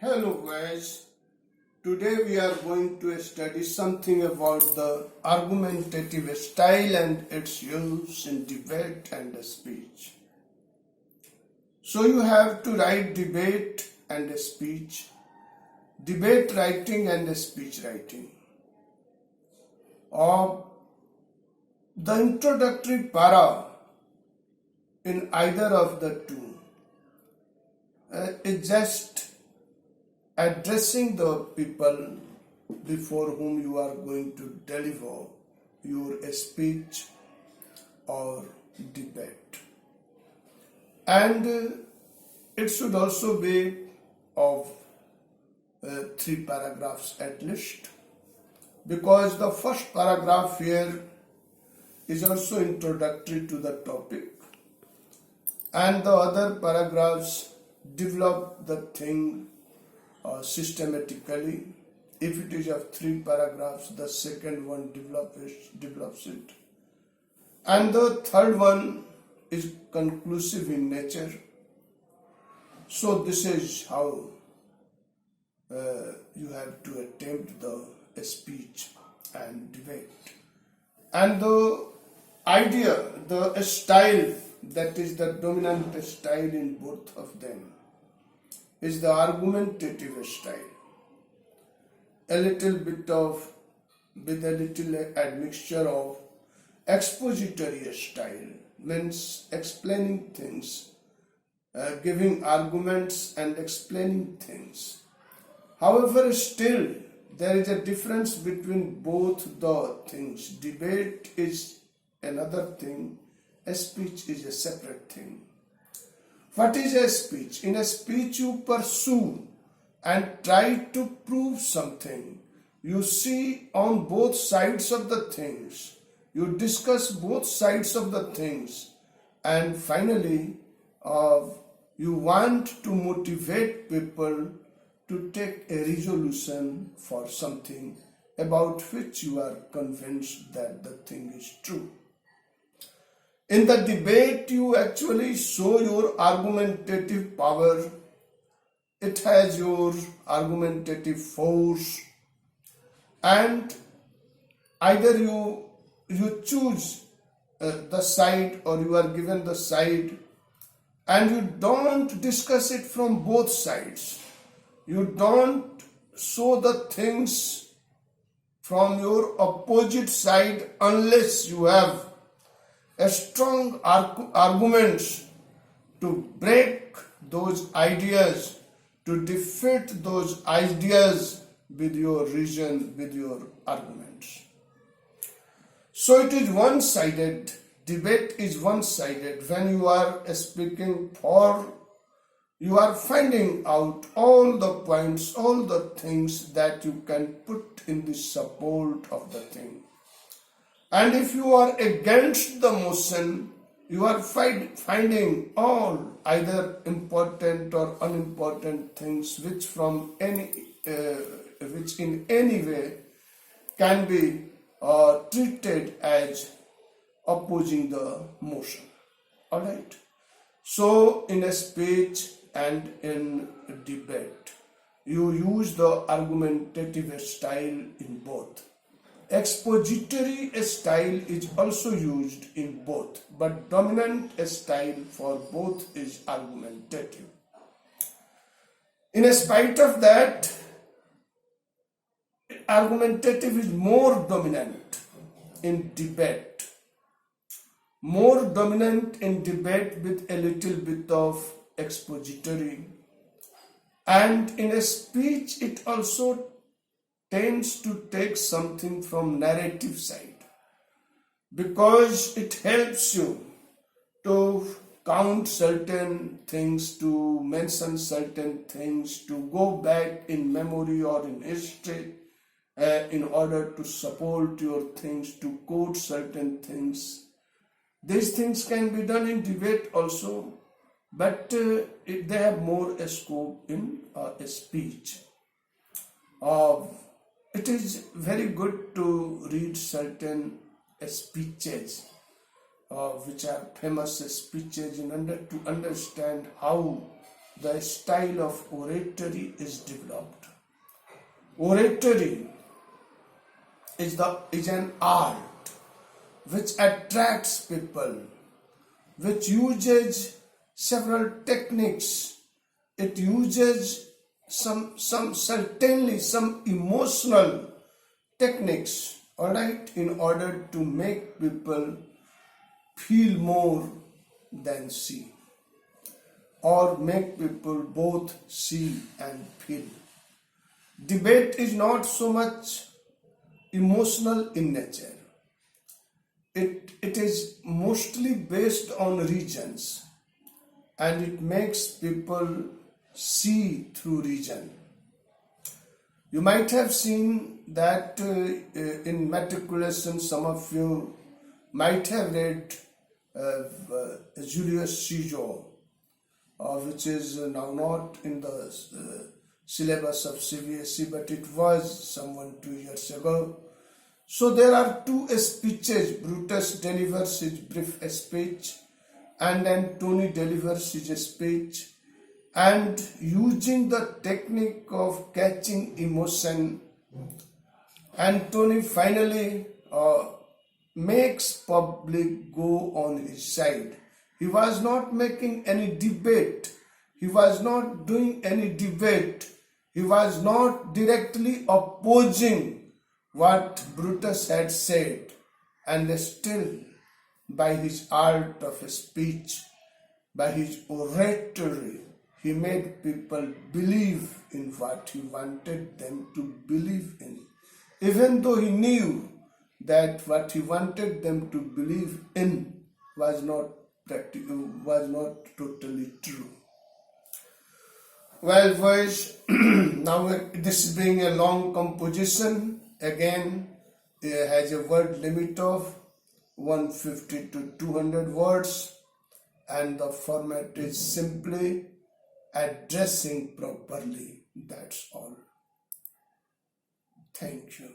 Hello guys, today we are going to study something about the argumentative style and its use in debate and speech. So you have to write debate and speech, debate writing and speech writing. Or the introductory para in either of the two is just addressing the people before whom you are going to deliver your speech or debate. And it should also be of 3 paragraphs at least, because the first paragraph here is also introductory to the topic, and the other paragraphs develop the thing systematically. If it is of 3 paragraphs, the second one develops it, and the third one is conclusive in nature. So this is how you have to attempt the speech and debate. And the idea, the style that is the dominant style in both of them is the argumentative style. A little bit of, with a little admixture of expository style, means explaining things, giving arguments and explaining things. However, still there is a difference between both the things. Debate is another thing, a speech is a separate thing. What is a speech? In a speech you pursue and try to prove something. You see on both sides of the things. You discuss both sides of the things. And finally, you want to motivate people to take a resolution for something about which you are convinced that the thing is true. In the debate, you actually show your argumentative power. It has your argumentative force, and either you choose the side or you are given the side, and you don't discuss it from both sides. You don't show the things from your opposite side unless you have a strong arguments to break those ideas, to defeat those ideas with your reason, with your arguments. So it is one-sided. Debate is one-sided. When you are speaking for, you are finding out all the points, all the things that you can put in the support of the thing. And if you are against the motion, you are finding all either important or unimportant things which in any way can be treated as opposing the motion. Alright? So in a speech and in debate, you use the argumentative style in both. Expository style is also used in both, but dominant style for both is argumentative. In spite of that, argumentative is more dominant in debate. More dominant in debate with a little bit of expository. And in a speech, it also tends to take something from narrative side, because it helps you to count certain things, to mention certain things, to go back in memory or in history in order to support your things, to quote certain things. These things can be done in debate also, but they have more scope in a speech. It is very good to read certain speeches which are famous speeches in order to understand how the style of oratory is developed. Oratory is an art which attracts people, which uses several techniques. It uses some certainly some emotional techniques, all right, in order to make people feel more than see, or make people both see and feel. Debate is not so much emotional in nature. It is mostly based on regions, and it makes people see through region. You might have seen that in matriculation, some of you might have read Julius Caesar, which is now not in the syllabus of CBSE, but it was some 2 years ago. So there are two speeches. Brutus delivers his brief speech, and Antony delivers his speech, and using the technique of catching emotion, Antony finally makes public go on his side. He was not making any debate. He was not doing any debate. He was not directly opposing what Brutus had said, and still, by his art of speech, by his oratory, he made people believe in what he wanted them to believe in, even though he knew that what he wanted them to believe in was not totally true. Well, boys, now this being a long composition, again, it has a word limit of 150 to 200 words, and the format is simply addressing properly. That's all. Thank you.